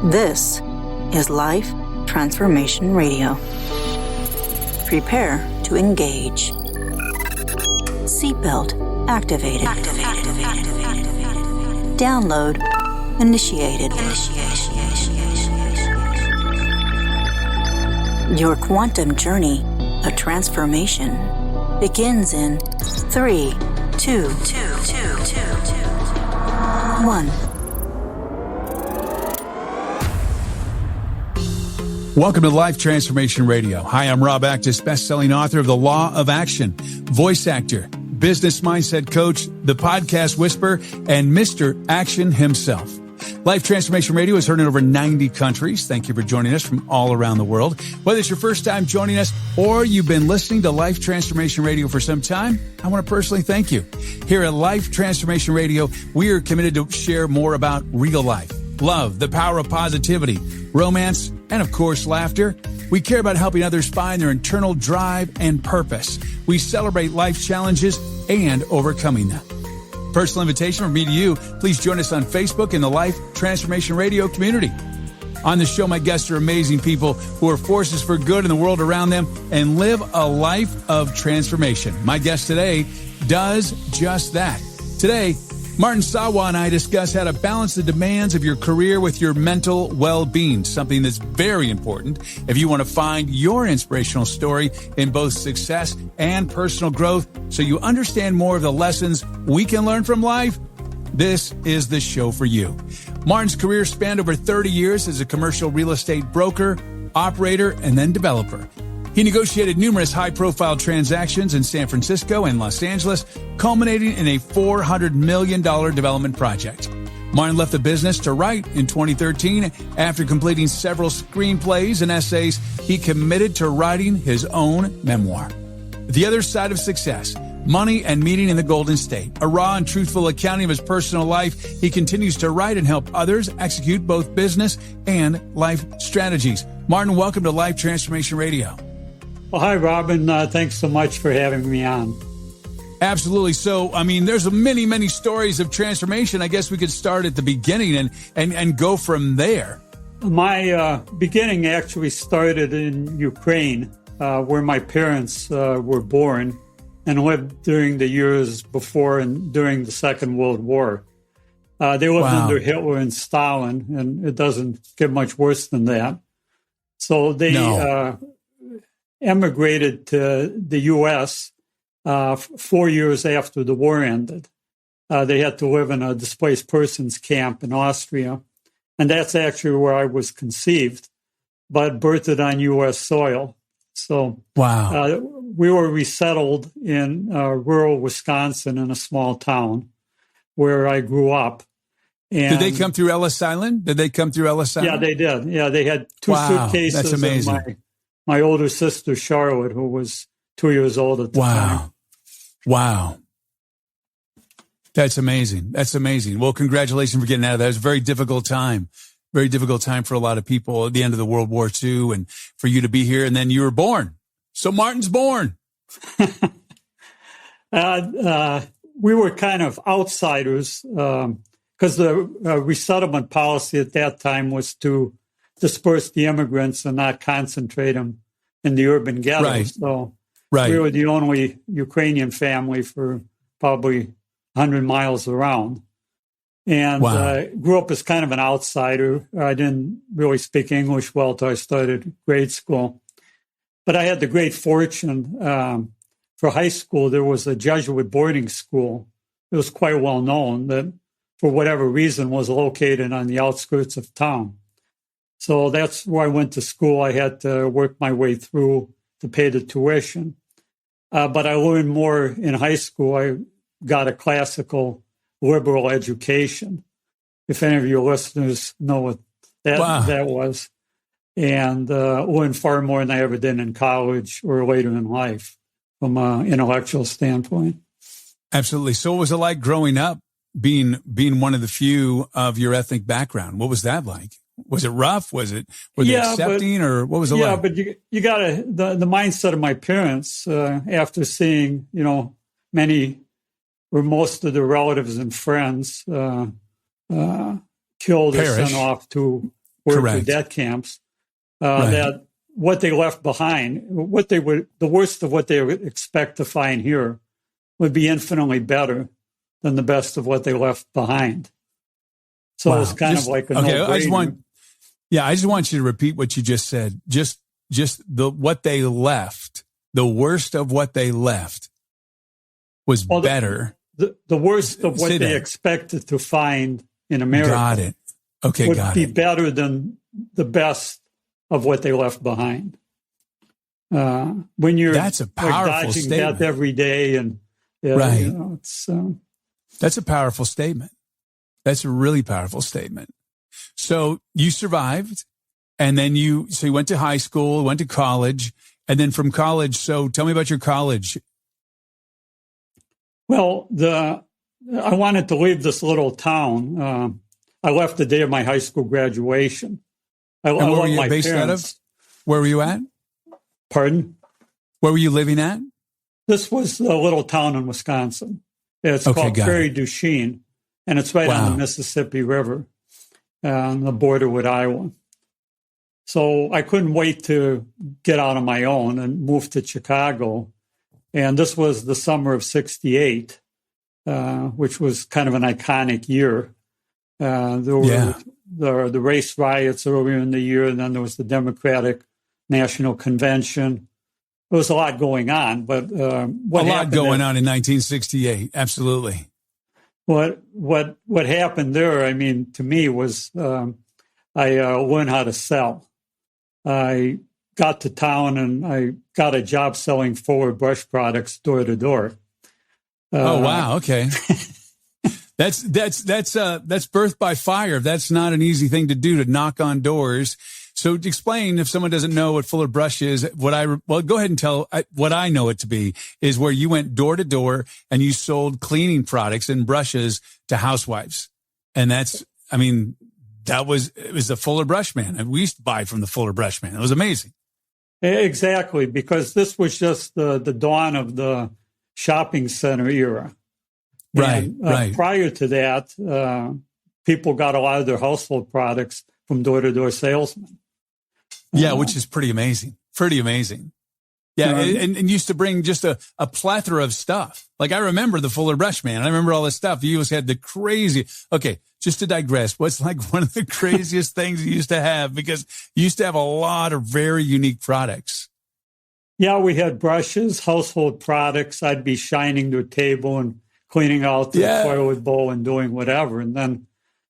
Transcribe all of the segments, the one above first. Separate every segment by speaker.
Speaker 1: This is Life Transformation Radio. Prepare to engage. Seatbelt activated. Download initiated. Your quantum journey of transformation begins in 3, 2, 1.
Speaker 2: Welcome to Life Transformation Radio. Hi, I'm Rob Actis, best-selling author of The Law of Action, voice actor, business mindset coach, the podcast whisperer, and Mr. Action himself. Life Transformation Radio is heard in over 90 countries. Thank you for joining us from all around the world. Whether it's your first time joining us or you've been listening to Life Transformation Radio for some time, I want to personally thank you. Here at Life Transformation Radio, we are committed to share more about real life, love, the power of positivity, romance, and of course, laughter. We care about helping others find their internal drive and purpose. We celebrate life challenges and overcoming them. Personal invitation from me to you. Please join us on Facebook in the Life Transformation Radio community. On the show, my guests are amazing people who are forces for good in the world around them and live a life of transformation. My guest today does just that. Today, Martin Sawa and I discuss how to balance the demands of your career with your mental well-being, something that's very important if you want to find your inspirational story in both success and personal growth so you understand more of the lessons we can learn from life. This is the show for you. Martin's career spanned over 30 years as a commercial real estate broker, operator, and then developer. He negotiated numerous high-profile transactions in San Francisco and Los Angeles, culminating in a $400 million development project. Martin left the business to write in 2013. After completing several screenplays and essays, he committed to writing his own memoir. The Other Side of Success, Money and Meaning in the Golden State, a raw and truthful accounting of his personal life. He continues to write and help others execute both business and life strategies. Martin, welcome to Life Transformation Radio.
Speaker 3: Well, hi, Robin. Thanks so much for having me on.
Speaker 2: Absolutely. So, I mean, there's many, many stories of transformation. I guess we could start at the beginning and go from there.
Speaker 3: My beginning actually started in Ukraine, where my parents were born and lived during the years before and during the Second World War. They lived under Hitler and Stalin, and it doesn't get much worse than that. So they emigrated to the U.S. 4 years after the war ended. They had to live in a displaced persons camp in Austria. And that's actually where I was conceived, but birthed on U.S. soil. So we were resettled in rural Wisconsin in a small town where I grew up. And
Speaker 2: did they come through Ellis Island?
Speaker 3: Yeah, they did. Yeah, they had two suitcases.
Speaker 2: That's amazing.
Speaker 3: My older sister, Charlotte, who was 2 years old at the time.
Speaker 2: Wow. That's amazing. Well, congratulations for getting out of that. It was a very difficult time for a lot of people at the end of the World War II, and for you to be here, and then you were born. So Martin's born.
Speaker 3: We were kind of outsiders because the resettlement policy at that time was to disperse the immigrants and not concentrate them in the urban ghettos.
Speaker 2: Right.
Speaker 3: So we were the only Ukrainian family for probably 100 miles around. And grew up as kind of an outsider. I didn't really speak English well till I started grade school. But I had the great fortune for high school, there was a Jesuit boarding school. It was quite well known that for whatever reason was located on the outskirts of town. So that's where I went to school. I had to work my way through to pay the tuition. But I learned more in high school. I got a classical liberal education, if any of your listeners know what that was. And learned far more than I ever did in college or later in life from an intellectual standpoint.
Speaker 2: Absolutely. So what was it like growing up, being one of the few of your ethnic background? What was that like? Was it rough? Were they accepting, or what was it like?
Speaker 3: Yeah, but you got the mindset of my parents after seeing, many or most of the relatives and friends killed or sent off to worked at debt camps, that what they left behind, the worst of what they would expect to find here would be infinitely better than the best of what they left behind. So it's kind of like a no-brainer.
Speaker 2: I just want you to repeat what you just said. Just what they left, the worst of what they left was better.
Speaker 3: The worst of what they expected to find in America.
Speaker 2: Got it. Okay,
Speaker 3: would be better than the best of what they left behind. When you're
Speaker 2: that's a powerful
Speaker 3: dodging
Speaker 2: statement.
Speaker 3: death every day, and it's
Speaker 2: that's a powerful statement. That's a really powerful statement. So you survived, and then you went to high school, went to college, and then from college. So tell me about your college. Well,
Speaker 3: I wanted to leave this little town. I left the day of my high school graduation.
Speaker 2: Where were you based out of? Where were you at?
Speaker 3: Pardon?
Speaker 2: Where were you living at?
Speaker 3: This was a little town in Wisconsin. It's called Prairie du Chien, and it's right on the Mississippi River, on the border with Iowa. So I couldn't wait to get out on my own and move to Chicago. And this was the summer of '68, which was kind of an iconic year. There were the race riots earlier in the year, and then there was the Democratic National Convention. There was a lot going on, but what happened
Speaker 2: going on in 1968? Absolutely.
Speaker 3: What happened there? I mean, to me, was I learned how to sell. I got to town and I got a job selling forward brush products door to door.
Speaker 2: Oh wow! Okay. That's birth by fire. That's not an easy thing to do, to knock on doors. So explain, if someone doesn't know what Fuller Brush is, go ahead and tell what I know it to be is where you went door to door and you sold cleaning products and brushes to housewives. And it was the Fuller Brush Man. And we used to buy from the Fuller Brush Man. It was amazing.
Speaker 3: Exactly, because this was just the dawn of the shopping center era.
Speaker 2: Right.
Speaker 3: Prior to that, people got a lot of their household products from door-to-door salesmen.
Speaker 2: Yeah, which is pretty amazing. Yeah, and used to bring just a plethora of stuff. Like I remember the Fuller Brush Man. I remember all this stuff. You always had the crazy. Okay, just to digress, what's like one of the craziest things you used to have? Because you used to have a lot of very unique products.
Speaker 3: Yeah, we had brushes, household products. I'd be shining to a table and cleaning out the toilet bowl and doing whatever. And then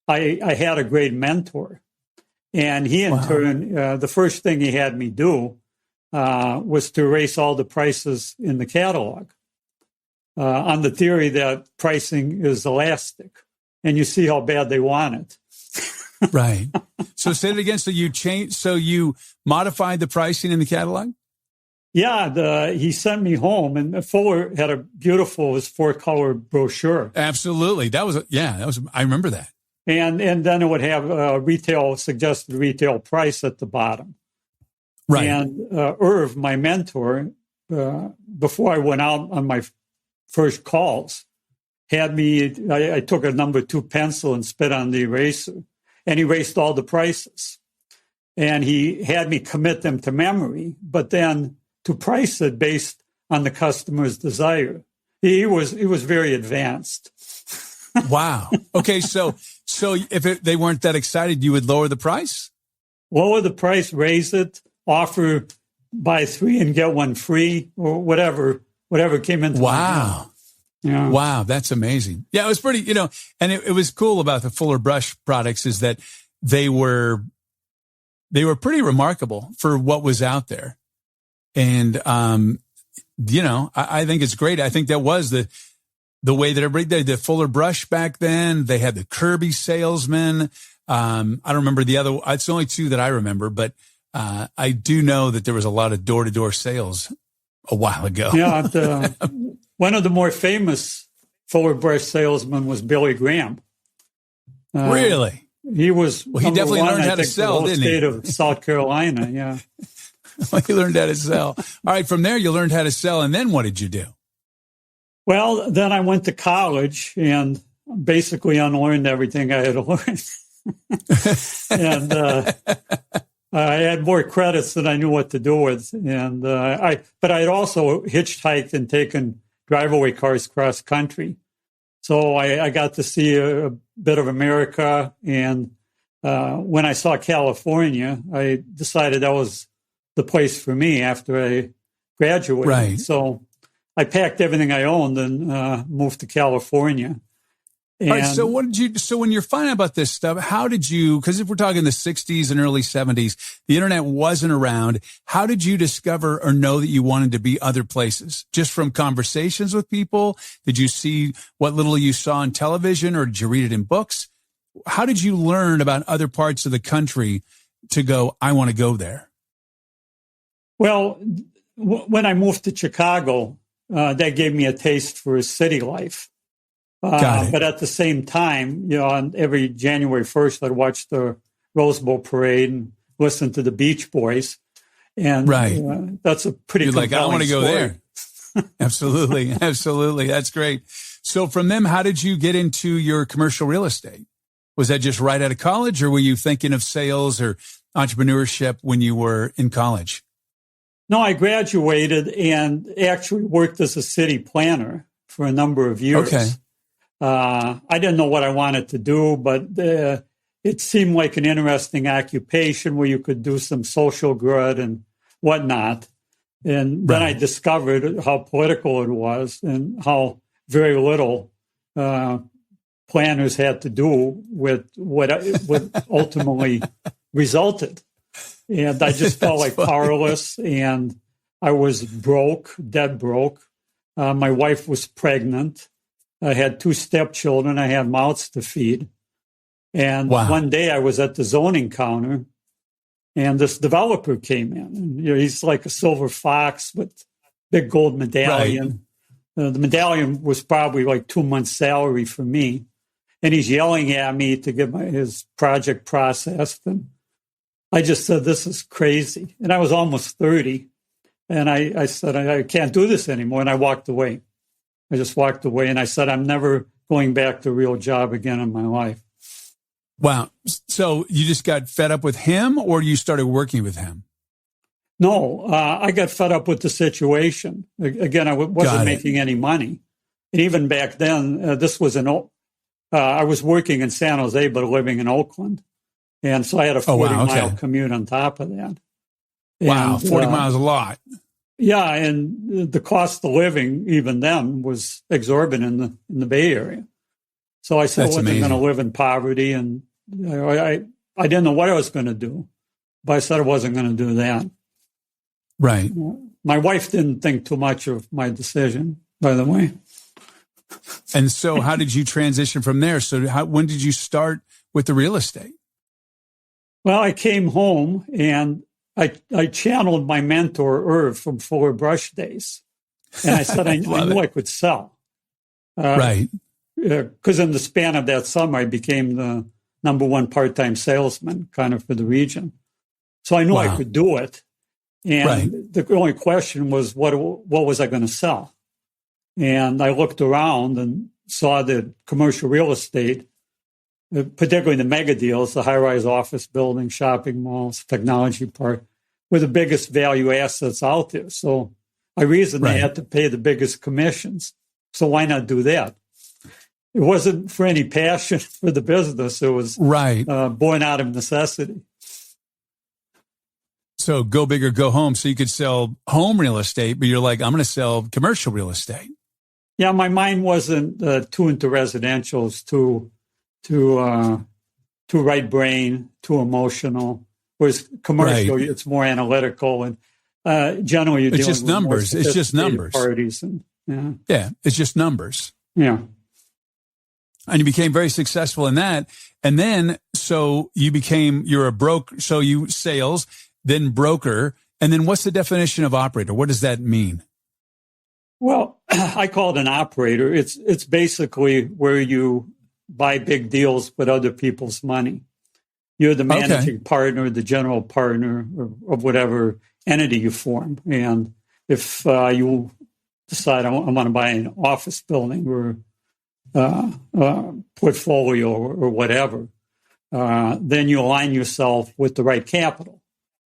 Speaker 3: I had a great mentor. And he, in turn, the first thing he had me do was to erase all the prices in the catalog on the theory that pricing is elastic. And you see how bad they want it.
Speaker 2: Right. So say it again. So you modified the pricing in the catalog?
Speaker 3: Yeah, he sent me home, and Fuller had a beautiful 4-color brochure.
Speaker 2: Absolutely. I remember that.
Speaker 3: And then it would have suggested retail price at the bottom.
Speaker 2: Right.
Speaker 3: And Irv, my mentor, before I went out on my first calls, had me, I took a number 2 pencil and spit on the eraser and erased all the prices. And he had me commit them to memory, but then to price it based on the customer's desire. He was very advanced.
Speaker 2: Wow. Okay, so if they weren't that excited, you would lower the price?
Speaker 3: Lower the price, raise it, offer buy 3 and get 1 free, or whatever came into my hand. Yeah.
Speaker 2: Wow, that's amazing. Yeah, it was pretty, and it was cool about the Fuller Brush products is that they were pretty remarkable for what was out there. And, I think it's great. I think that was the way that everybody did the Fuller Brush back then. They had the Kirby salesman. I don't remember the other. It's the only 2 that I remember, but I do know that there was a lot of door-to-door sales a while ago.
Speaker 3: Yeah, one of the more famous Fuller Brush salesmen was Billy Graham.
Speaker 2: Really?
Speaker 3: He was.
Speaker 2: Well, he definitely learned how to sell, didn't he?
Speaker 3: State of South Carolina. Yeah.
Speaker 2: Well, he learned how to sell. All right, from there you learned how to sell, and then what did you do?
Speaker 3: Well, then I went to college and basically unlearned everything I had learned. And I had more credits than I knew what to do with. And but I'd also hitchhiked and taken drive-away cars cross country. So I got to see a bit of America. And when I saw California, I decided that was the place for me after I graduated.
Speaker 2: Right.
Speaker 3: So I packed everything I owned and moved to California. And,
Speaker 2: all right. So when you're finding out about this stuff, how did you, because if we're talking the 60s and early 70s, the internet wasn't around. How did you discover or know that you wanted to be other places? Just from conversations with people? Did you see what little you saw on television, or did you read it in books? How did you learn about other parts of the country to go, I want to go there?
Speaker 3: Well, when I moved to Chicago, that gave me a taste for city life. But at the same time, on every January 1st, I'd watch the Rose Bowl parade and listen to the Beach Boys. And that's a pretty
Speaker 2: You're like, I want to go
Speaker 3: story.
Speaker 2: there. Absolutely. Absolutely. That's great. So from them, how did you get into your commercial real estate? Was that just right out of college, or were you thinking of sales or entrepreneurship when you were in college?
Speaker 3: No, I graduated and actually worked as a city planner for a number of years.
Speaker 2: Okay.
Speaker 3: I didn't know what I wanted to do, but it seemed like an interesting occupation where you could do some social good and whatnot. And then I discovered how political it was and how very little planners had to do with what ultimately resulted. And I just felt like powerless, and I was broke, dead broke. My wife was pregnant. I had 2 stepchildren. I had mouths to feed. And one day I was at the zoning counter, and this developer came in. And, he's like a silver fox with big gold medallion. The medallion was probably like 2 months' salary for me. And he's yelling at me to get his project processed. And I just said, this is crazy. And I was almost 30. And I said, I can't do this anymore. And I walked away. I just walked away, and I said, I'm never going back to a real job again in my life.
Speaker 2: Wow. So you just got fed up with him, or you started working with him?
Speaker 3: No, I got fed up with the situation. Again, I wasn't making any money. And even back then, this was I was working in San Jose, but living in Oakland. And so I had a 40-mile commute on top of that.
Speaker 2: Wow,
Speaker 3: and,
Speaker 2: 40 miles a lot.
Speaker 3: Yeah, and the cost of living, even then, was exorbitant in the Bay Area. So I said I wasn't going to live in poverty, and I didn't know what I was going to do, but I said I wasn't going to do that.
Speaker 2: Right.
Speaker 3: My wife didn't think too much of my decision, by the way.
Speaker 2: And so how did you transition from there? So when did you start with the real estate?
Speaker 3: Well, I came home, and I channeled my mentor, Irv, from Fuller Brush days. And I said, I knew I could sell.
Speaker 2: Right.
Speaker 3: Because in the span of that summer, I became the #1 part-time salesman kind of for the region. So I knew I could do it. And the only question was, what was I going to sell? And I looked around and saw that commercial real estate, particularly the mega deals, the high-rise office buildings, shopping malls, technology park, were the biggest value assets out there. So I reasoned they had to pay the biggest commissions. So why not do that? It wasn't for any passion for the business. It was born out of necessity. So
Speaker 2: go big or go home. So you could sell home real estate, but you're like, I'm going to sell commercial real estate. Yeah, my mind wasn't too into residentials, too right brain, too emotional. Whereas commercial, it's more analytical, and generally you're dealing with numbers. It's just numbers. Parties and it's just numbers. Yeah. And you became very successful in that. And then, so you're a broker, so you sales, then broker. And then what's the definition of operator? What does that mean? Well, I call it an operator. It's basically where you buy big deals with other people's money. You're the managing partner, the general partner of whatever entity you form. And if you decide I want to buy an office building or portfolio or whatever,
Speaker 3: then you align yourself with the right capital.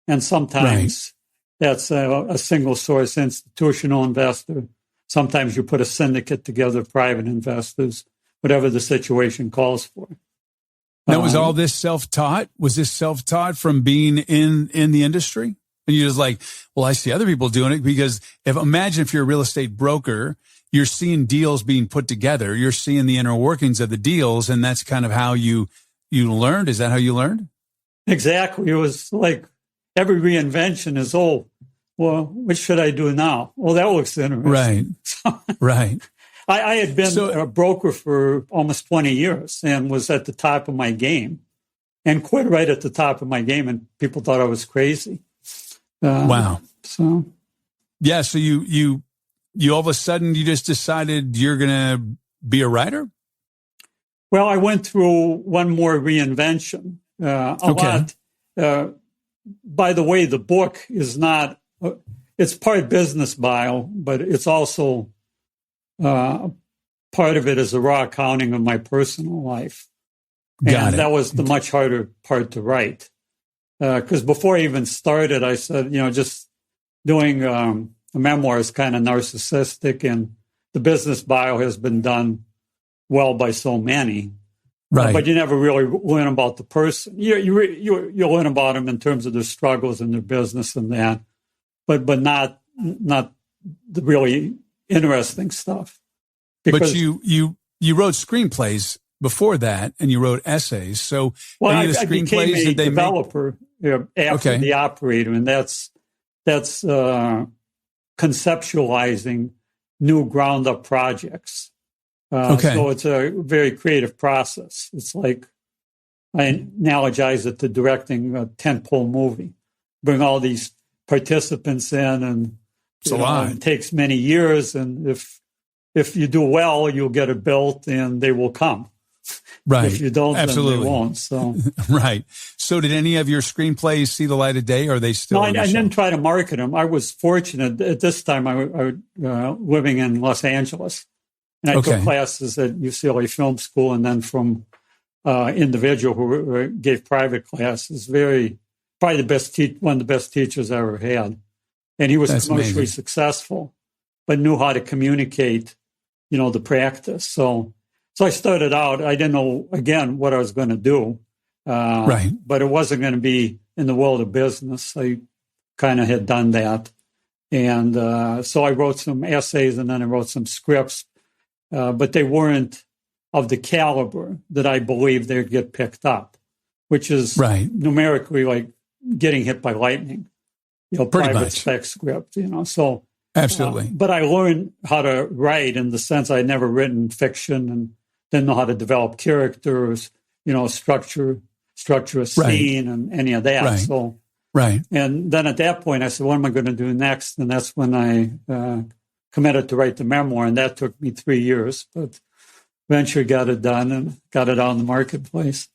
Speaker 3: And sometimes that's a single source institutional investor. Sometimes you put a syndicate together, private investors, whatever the situation calls for.
Speaker 2: Now, was all this self-taught? Was this self-taught from being in the industry? And you're just like, well, I see other people doing it, because imagine if you're a real estate broker, you're seeing deals being put together. You're seeing the inner workings of the deals, and that's kind of how you learned. Is that how you learned?
Speaker 3: Exactly. It was like every reinvention is, well, what should I do now? Well, that looks interesting.
Speaker 2: Right. Right.
Speaker 3: I had been a broker for almost 20 years and was at the top of my game, and quit right at the top of my game, and people thought I was crazy.
Speaker 2: Wow.
Speaker 3: So,
Speaker 2: yeah. So you all of a sudden you just decided you're going to be a writer?
Speaker 3: Well, I went through one more reinvention. A lot. By the way, the book is not, it's part business bio, but it's also part of it is a raw accounting of my personal life. And that was the much harder part to write. Because before I even started, I said, just doing a memoir is kind of narcissistic, and the business bio has been done well by so many. Right. But you never really learn about the person. You learn about them in terms of their struggles and their business and that, but not the really interesting stuff.
Speaker 2: But you wrote screenplays before that, and you wrote essays. So
Speaker 3: I became a developer after the operator, and that's conceptualizing new ground up projects. So it's a very creative process. It's like, I analogize it to directing a tentpole movie. Bring all these participants in, and it takes many years. And if you do well, you'll get it built, and they will come.
Speaker 2: Right.
Speaker 3: If you don't,
Speaker 2: absolutely,
Speaker 3: then they won't. So
Speaker 2: right. So did any of your screenplays see the light of day, or are they still? No,
Speaker 3: I didn't try to market them. I was fortunate at this time. I was living in Los Angeles. And I took classes at UCLA Film School, and then from individual who gave private classes. Probably one of the best teachers I ever had. And he was commercially successful, but knew how to communicate, the practice. So I started out, I didn't know, again, what I was going to do. But it wasn't going to be in the world of business. I kind of had done that. And so I wrote some essays, and then I wrote some scripts. But they weren't of the caliber that I believe they'd get picked up, which is numerically like getting hit by lightning, private spec script, so.
Speaker 2: Absolutely.
Speaker 3: But I learned how to write in the sense I'd never written fiction, and didn't know how to develop characters, structure a scene and any of that. So, and then at that point I said, what am I going to do next? And that's when I, committed to write the memoir, and that took me 3 years, but eventually got it done and got it out in the marketplace.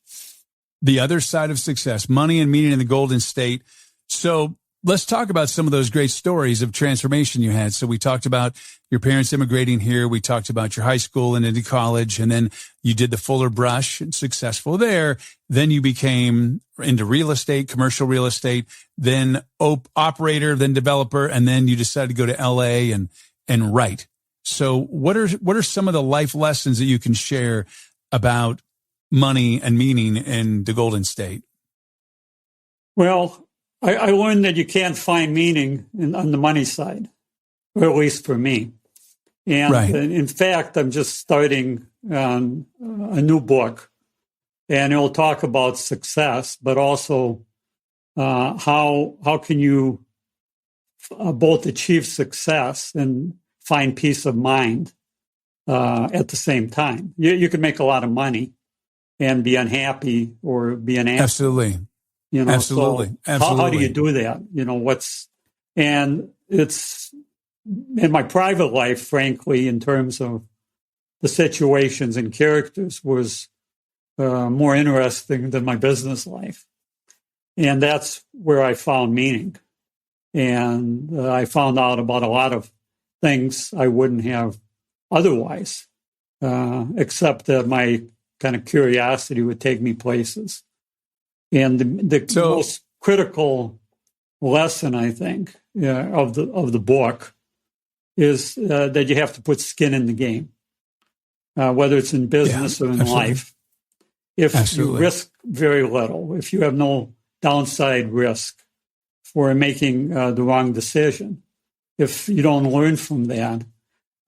Speaker 2: The other side of success, money and meaning in the Golden State. So let's talk about some of those great stories of transformation you had. So we talked about your parents immigrating here. We talked about your high school and into college, and then you did the Fuller Brush and successful there. Then you became into real estate, commercial real estate, then operator, then developer, and then you decided to go to LA and write. So what are some of the life lessons that you can share about money and meaning in the Golden State? Well,
Speaker 3: I learned that you can't find meaning on the money side, or at least for me. And in fact, I'm just starting a new book, and it will talk about success, but also how can you both achieve success and find peace of mind at the same time. You can make a lot of money and be unhappy or be an asshole.
Speaker 2: Absolutely. Absolutely.
Speaker 3: So how do you do that? And it's in my private life, frankly, in terms of the situations and characters, was more interesting than my business life. And that's where I found meaning. And I found out about a lot of things I wouldn't have otherwise, except that my kind of curiosity would take me places And the most critical lesson, I think, of the book is that you have to put skin in the game, whether it's in business or in life. If you risk very little, if you have no downside risk for making the wrong decision, if you don't learn from that,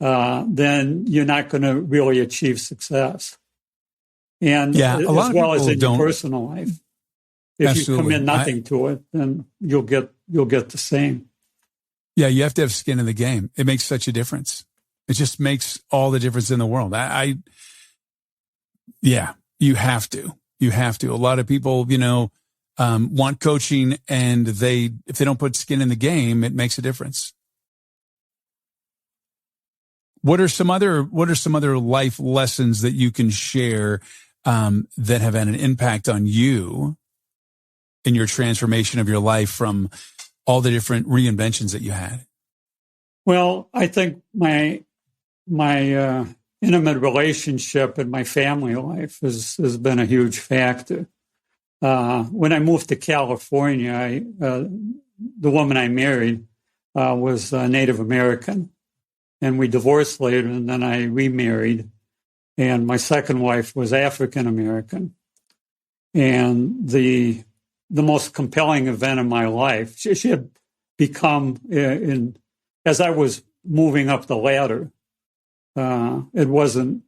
Speaker 3: then you're not going to really achieve success. And as well as in your personal life, if you commit nothing to it, then you'll get the same.
Speaker 2: Yeah, you have to have skin in the game. It makes such a difference. It just makes all the difference in the world. You have to. You have to. A lot of people, want coaching, and if they don't put skin in the game, it makes a difference. What are some other life lessons that you can share that have had an impact on you in your transformation of your life from all the different reinventions that you had?
Speaker 3: Well, I think my intimate relationship in my family life has been a huge factor. When I moved to California, the woman I married was Native American, and we divorced later, and then I remarried, and my second wife was African American. And the most compelling event in my life, she had become, as I was moving up the ladder, it wasn't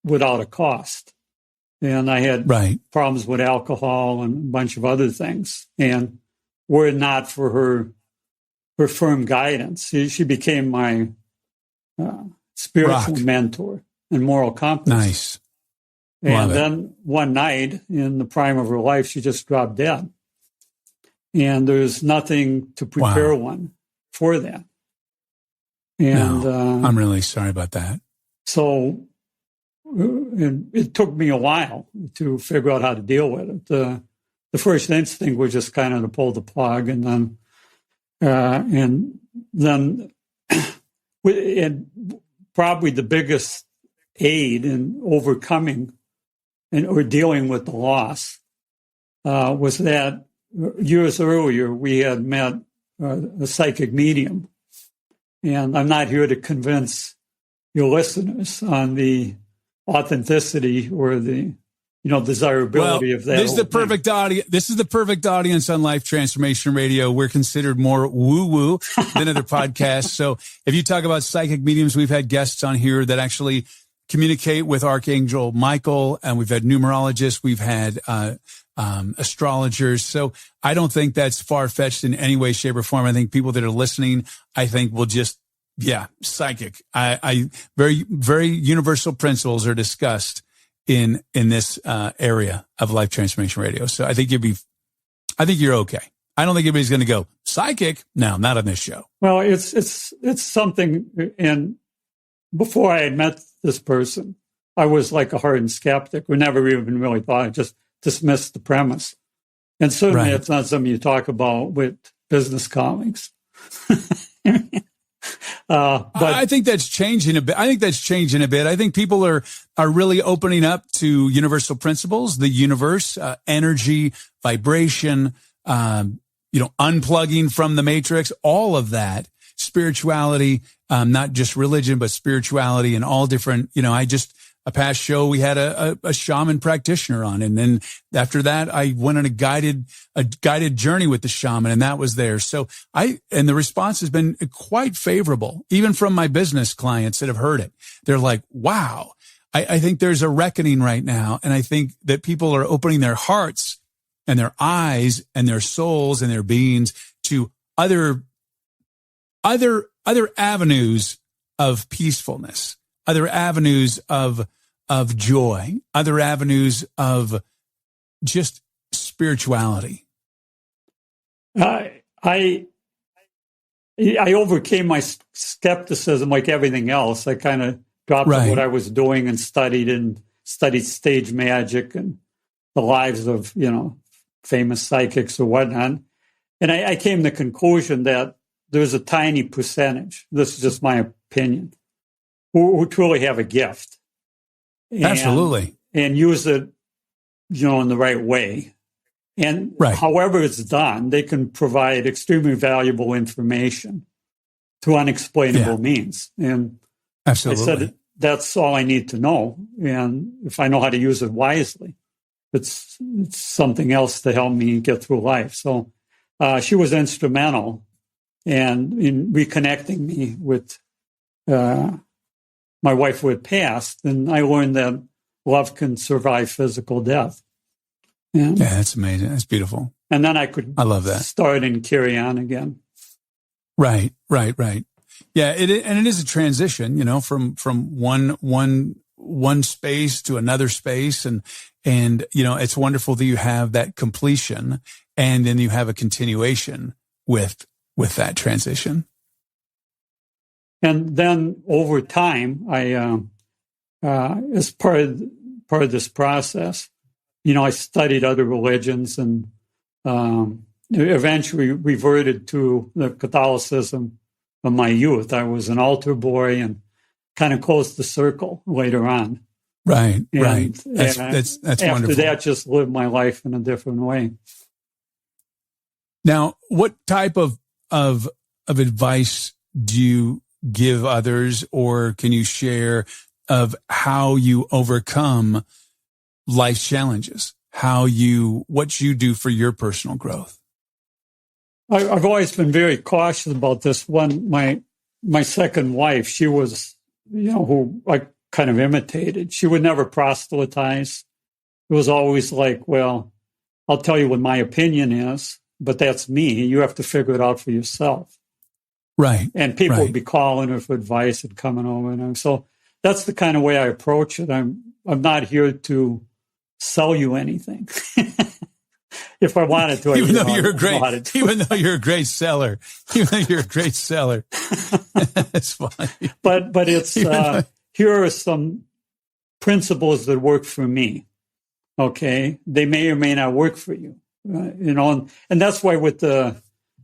Speaker 3: without a cost. And I had problems with alcohol and a bunch of other things. And were it not for her firm guidance, she became my spiritual mentor and moral compass. Nice. And then one night in the prime of her life, she just dropped dead. And there's nothing to prepare one for that. And
Speaker 2: I'm really sorry about that.
Speaker 3: So it took me a while to figure out how to deal with it. The first instinct was just kind of to pull the plug, and then probably the biggest aid in overcoming or dealing with the loss was that years earlier we had met a psychic medium. And I'm not here to convince your listeners on the authenticity or the desirability of that.
Speaker 2: This is the perfect audience. This is the perfect audience on Life Transformation Radio. We're considered more woo-woo than other podcasts. So if you talk about psychic mediums, we've had guests on here that actually communicate with Archangel Michael, and we've had numerologists, we've had astrologers. So I don't think that's far-fetched in any way, shape, or form. I think people that are listening, I think will just, psychic. I very, very universal principles are discussed in this area of Life Transformation Radio. So I think you're okay. I don't think anybody's going to go psychic. No, not on this show.
Speaker 3: Well, it's something. And before I had met this person, I was like a hardened skeptic. We never even really thought. I just dismissed the premise. And certainly it's not something you talk about with business colleagues. But
Speaker 2: I think that's changing a bit. I think people are really opening up to universal principles, the universe, energy, vibration, unplugging from the matrix, all of that, spirituality, not just religion, but spirituality and all different, a past show, we had a shaman practitioner on. And then after that, I went on a guided journey with the shaman, and that was there. So and the response has been quite favorable, even from my business clients that have heard it. They're like, wow, I think there's a reckoning right now. And I think that people are opening their hearts and their eyes and their souls and their beings to other avenues of peacefulness, other avenues of joy, other avenues of just spirituality.
Speaker 3: I overcame my skepticism like everything else. I kind of dropped what I was doing and studied stage magic and the lives of, famous psychics or whatnot. And I came to the conclusion that there's a tiny percentage, this is just my opinion, who truly have a gift.
Speaker 2: Absolutely.
Speaker 3: And use it, in the right way. And however it's done, they can provide extremely valuable information through unexplainable means. And
Speaker 2: absolutely.
Speaker 3: I said, that's all I need to know. And if I know how to use it wisely, it's something else to help me get through life. So she was instrumental in reconnecting me with my wife who had passed. And I learned that love can survive physical death.
Speaker 2: Yeah, that's amazing. That's beautiful.
Speaker 3: And then I love that. Start and carry on again.
Speaker 2: Right. Yeah, it is a transition, from one space to another space, and it's wonderful that you have that completion, and then you have a continuation with that transition.
Speaker 3: And then over time, I as part of this process, I studied other religions and eventually reverted to the Catholicism of my youth. I was an altar boy and kind of closed the circle later on.
Speaker 2: Right.
Speaker 3: That's
Speaker 2: after
Speaker 3: wonderful.
Speaker 2: After
Speaker 3: that, just lived my life in a different way.
Speaker 2: Now, what type of advice do you give others, or can you share of how you overcome life's challenges? What you do for your personal growth?
Speaker 3: I've always been very cautious about this. My second wife, she was, who I kind of imitated. She would never proselytize. It was always like, well, I'll tell you what my opinion is, but that's me. You have to figure it out for yourself.
Speaker 2: Right.
Speaker 3: And people would be calling her for advice and coming over. And so that's the kind of way I approach it. I'm not here to sell you anything. If I wanted to,
Speaker 2: even though you're a great seller, it's funny.
Speaker 3: But it's here are some principles that work for me. Okay, they may or may not work for you. And that's why with the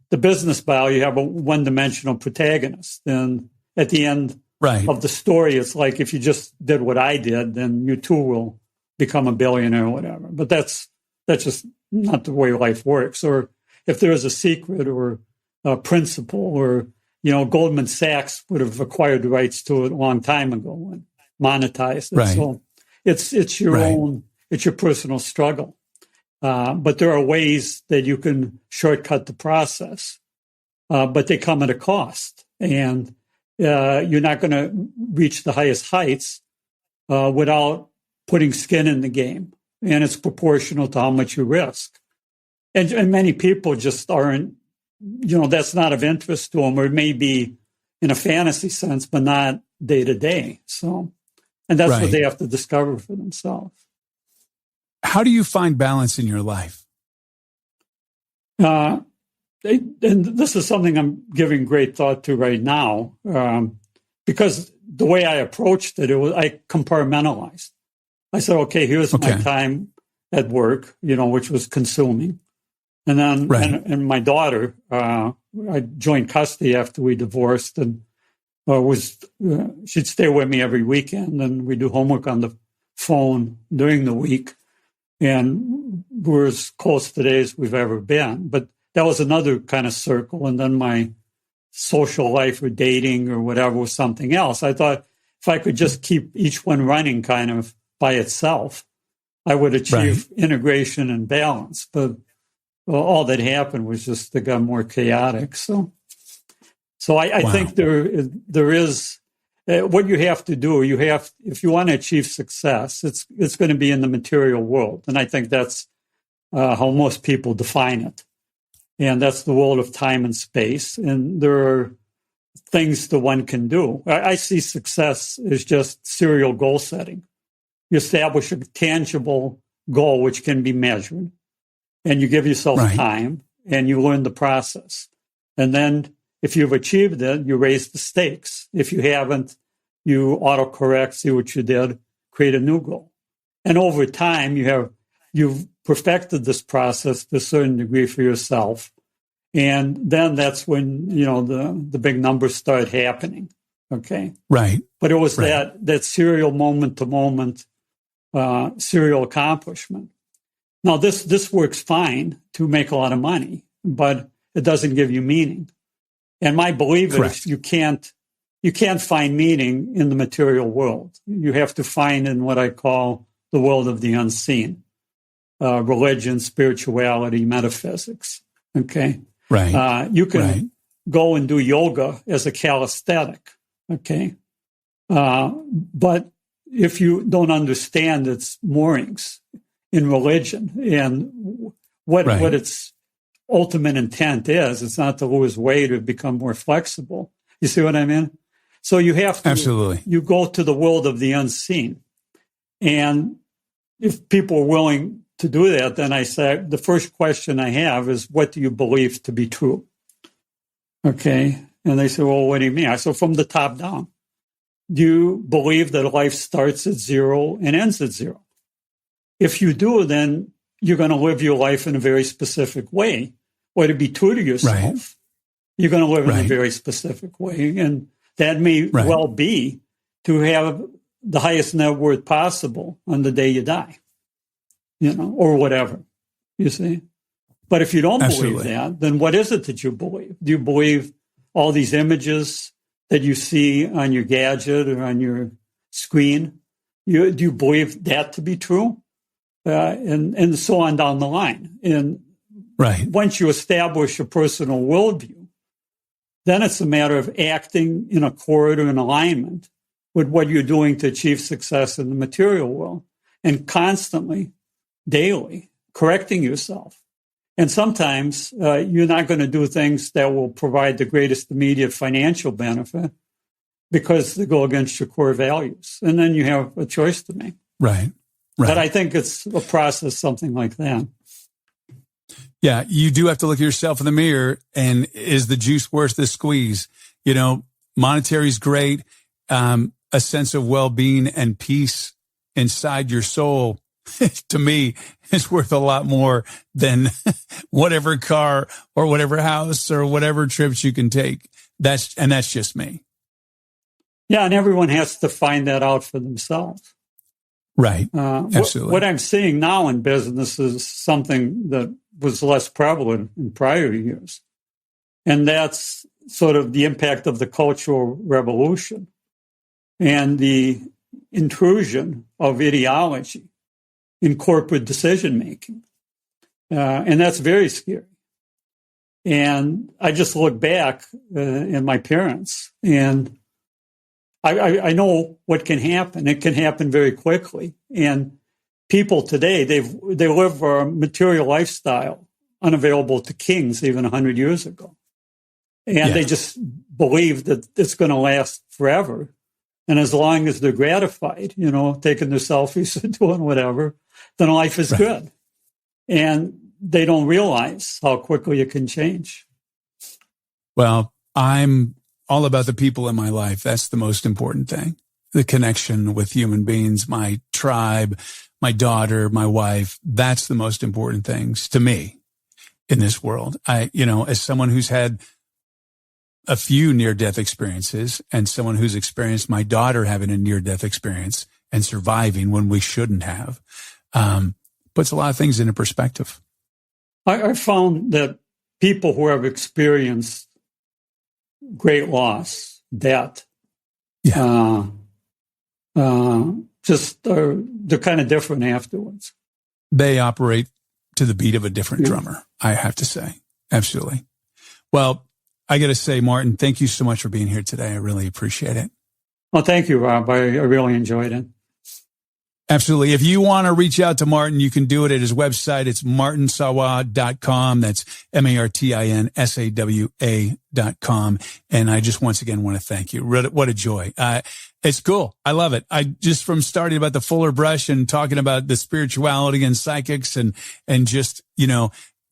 Speaker 3: business bio, you have a one-dimensional protagonist, and at the end of the story, it's like if you just did what I did, then you too will become a billionaire or whatever. But that's just not the way life works. Or if there is a secret or a principle, or Goldman Sachs would have acquired the rights to it a long time ago and monetized it.
Speaker 2: Right.
Speaker 3: So it's your own, it's your personal struggle. But there are ways that you can shortcut the process, but they come at a cost, and you're not going to reach the highest heights without putting skin in the game. And it's proportional to how much you risk. And many people just aren't, that's not of interest to them, or it may be in a fantasy sense, but not day to day. So, and that's what they have to discover for themselves.
Speaker 2: How do you find balance in your life?
Speaker 3: And this is something I'm giving great thought to right now, because the way I approached it, I compartmentalized. I said, okay, here's my time at work, which was consuming. And then, and my daughter, I joined custody after we divorced, and she'd stay with me every weekend, and we do homework on the phone during the week. And we're as close today as we've ever been. But that was another kind of circle. And then my social life or dating or whatever was something else. I thought if I could just keep each one running kind of by itself, I would achieve integration and balance. But all that happened was just it got more chaotic. So I think there is what you have to do. If you want to achieve success, it's going to be in the material world, and I think that's how most people define it. And that's the world of time and space. And there are things that one can do. I see success as just serial goal setting. You establish a tangible goal which can be measured, and you give yourself time, and you learn the process. And then if you've achieved it, you raise the stakes. If you haven't, you autocorrect, see what you did, create a new goal. And over time, you've perfected this process to a certain degree for yourself. And then that's when, the big numbers start happening. Okay.
Speaker 2: Right.
Speaker 3: But it was that serial moment to moment, serial accomplishment. Now, this works fine to make a lot of money, but it doesn't give you meaning. And my belief is you can't find meaning in the material world. You have to find in what I call the world of the unseen, religion, spirituality, metaphysics. Okay,
Speaker 2: right.
Speaker 3: You can go and do yoga as a calisthenic. Okay, but if you don't understand its moorings in religion and what its ultimate intent is, it's not to lose weight or become more flexible. You see what I mean? So you have to,
Speaker 2: absolutely,
Speaker 3: you go to the world of the unseen. And if people are willing to do that, then I say, the first question I have is, what do you believe to be true? Okay. And they say, well, what do you mean? I said, from the top down. Do you believe that life starts at zero and ends at zero? If you do, then you're going to live your life in a very specific way. Or to be true to yourself, you're going to live in a very specific way. And that may well be to have the highest net worth possible on the day you die, or whatever, you see. But if you don't believe that, then what is it that you believe? Do you believe all these images that you see on your gadget or on your screen? Do you believe that to be true? And so on down the line. And once you establish a personal worldview, then it's a matter of acting in accord or in alignment with what you're doing to achieve success in the material world, and constantly, daily, correcting yourself. And sometimes you're not going to do things that will provide the greatest immediate financial benefit because they go against your core values. And then you have a choice to make. Right. But I think it's a process, something like that.
Speaker 2: Yeah, you do have to look at yourself in the mirror, and is the juice worth the squeeze? Monetary is great. A sense of well-being and peace inside your soul, to me, is worth a lot more than whatever car or whatever house or whatever trips you can take. That's just me.
Speaker 3: Yeah, and everyone has to find that out for themselves.
Speaker 2: Right. Absolutely.
Speaker 3: What I'm seeing now in business is something that was less prevalent in prior years. And that's sort of the impact of the Cultural Revolution and the intrusion of ideology in corporate decision-making. And that's very scary. And I just look back at my parents, and I know what can happen. It can happen very quickly. And people today, they live a material lifestyle unavailable to kings even 100 years ago. And they just believe that it's going to last forever. And as long as they're gratified, taking their selfies and doing whatever, then life is good. And they don't realize how quickly it can change.
Speaker 2: Well, I'm all about the people in my life. That's the most important thing. The connection with human beings, my tribe, my daughter, my wife. That's the most important things to me in this world. As someone who's had a few near-death experiences, and someone who's experienced my daughter having a near-death experience and surviving when we shouldn't have, puts a lot of things into perspective.
Speaker 3: I found that people who have experienced great loss, death, they're kind of different afterwards.
Speaker 2: They operate to the beat of a different drummer, I have to say. Absolutely. Well, I got to say, Martin, thank you so much for being here today. I really appreciate it.
Speaker 3: Well, thank you, Rob. I really enjoyed it.
Speaker 2: Absolutely. If you want to reach out to Martin, you can do it at his website. It's martinsawa.com. That's martinsawa.com. And I just once again want to thank you. What a joy. It's cool. I love it. I just from starting about the Fuller Brush and talking about the spirituality and psychics and just,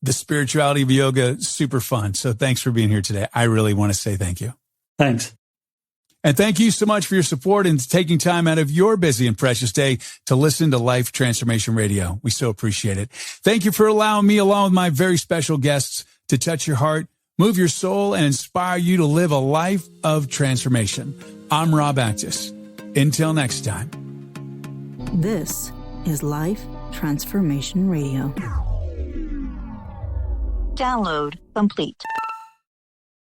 Speaker 2: the spirituality of yoga, super fun. So thanks for being here today. I really want to say thank you.
Speaker 3: Thanks.
Speaker 2: And thank you so much for your support and taking time out of your busy and precious day to listen to Life Transformation Radio. We so appreciate it. Thank you for allowing me, along with my very special guests, to touch your heart, move your soul, and inspire you to live a life of transformation. I'm Rob Actis. Until next time.
Speaker 1: This is Life Transformation Radio. Download complete.